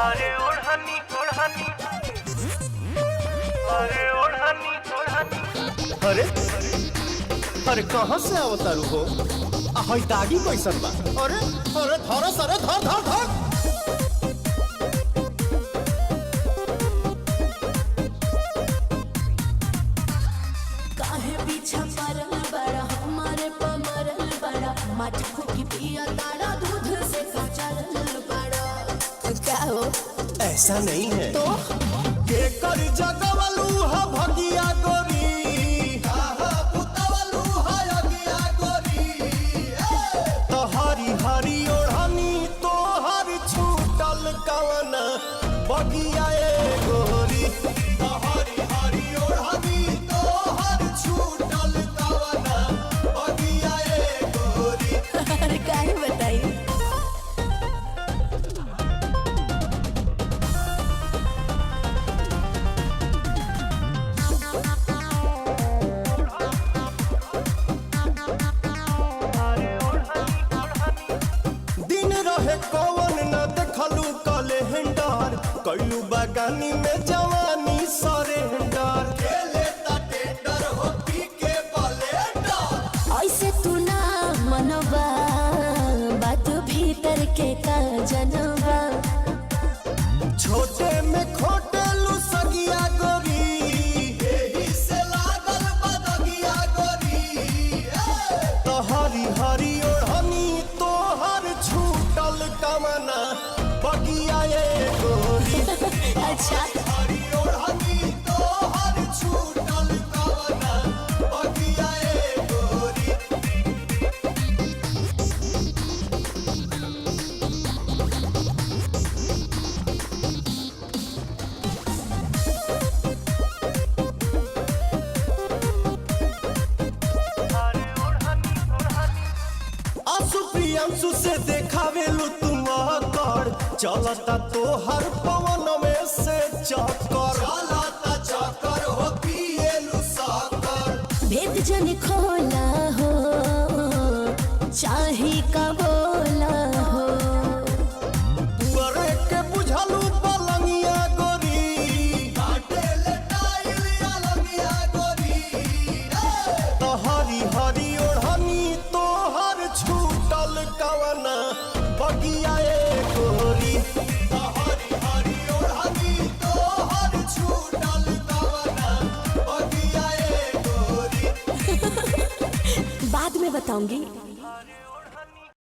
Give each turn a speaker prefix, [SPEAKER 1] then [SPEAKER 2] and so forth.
[SPEAKER 1] अरे ओढ़नी ओढ़नी, अरे ओढ़नी ओढ़नी।
[SPEAKER 2] अरे अरे कहाँ से अवतारू हो? हई दागी कैसन बा? अरे अरे धर सरे धर धर धर।
[SPEAKER 3] काहे पीछा परल बड़ा हमारे पमरल बड़ा मटकू की पिया तारा दूध से कचरल बड़ा। क्या हो?
[SPEAKER 2] ऐसा नहीं है
[SPEAKER 3] तो
[SPEAKER 2] के कर जगवलू हा भगिया गोरी, पुतवलू हा अगिया गोरी। तो हरी हरी ओढ़नी तो हर छूटल कवन बगिया ए गोरी। तो हरी हरी ओढ़नी तो हर छूटल कवन बगिया ए गोरी।
[SPEAKER 3] अरे काहे बताई?
[SPEAKER 2] दिन रहे कौन न देखलू कैलेंडर, कैलू बागानी में जवानी सरेंडर। खेले ता टेंडर हो पी के बलेंडर।
[SPEAKER 3] ऐसे तू ना मनवा बात भीतर के का जनवा।
[SPEAKER 2] छोटे में खोटेलू सगिया गोरी, एही से लागल बदगिया गोरी। तो हरी हरी ओढ़नी तो हर छूटल कमना बगिया ए गोरी।
[SPEAKER 3] अच्छा
[SPEAKER 2] हरी ओढ़नी तो हर छूटल कमना बगिया ए गोरी। आंसू प्रियांशु से देखावेलू तुम कर, चलता तो हर पवन में से चक्कर। चलता चक्कर हो पिएलू साकर।
[SPEAKER 3] भेद जन खोला हो चाहे का बोला हो।
[SPEAKER 2] पुअरे के बुझलू पलंगिया गोरी, काटे ले टाइल अलंगिया गोरी। तो हरी हरी ओढ़नी तो हर छूटल कवना बगिया ए गोरी। तो हरी हरी ओढ़नी तो हर छूटल कवना बगिया ए गोरी।
[SPEAKER 3] बाद में बताऊंगी।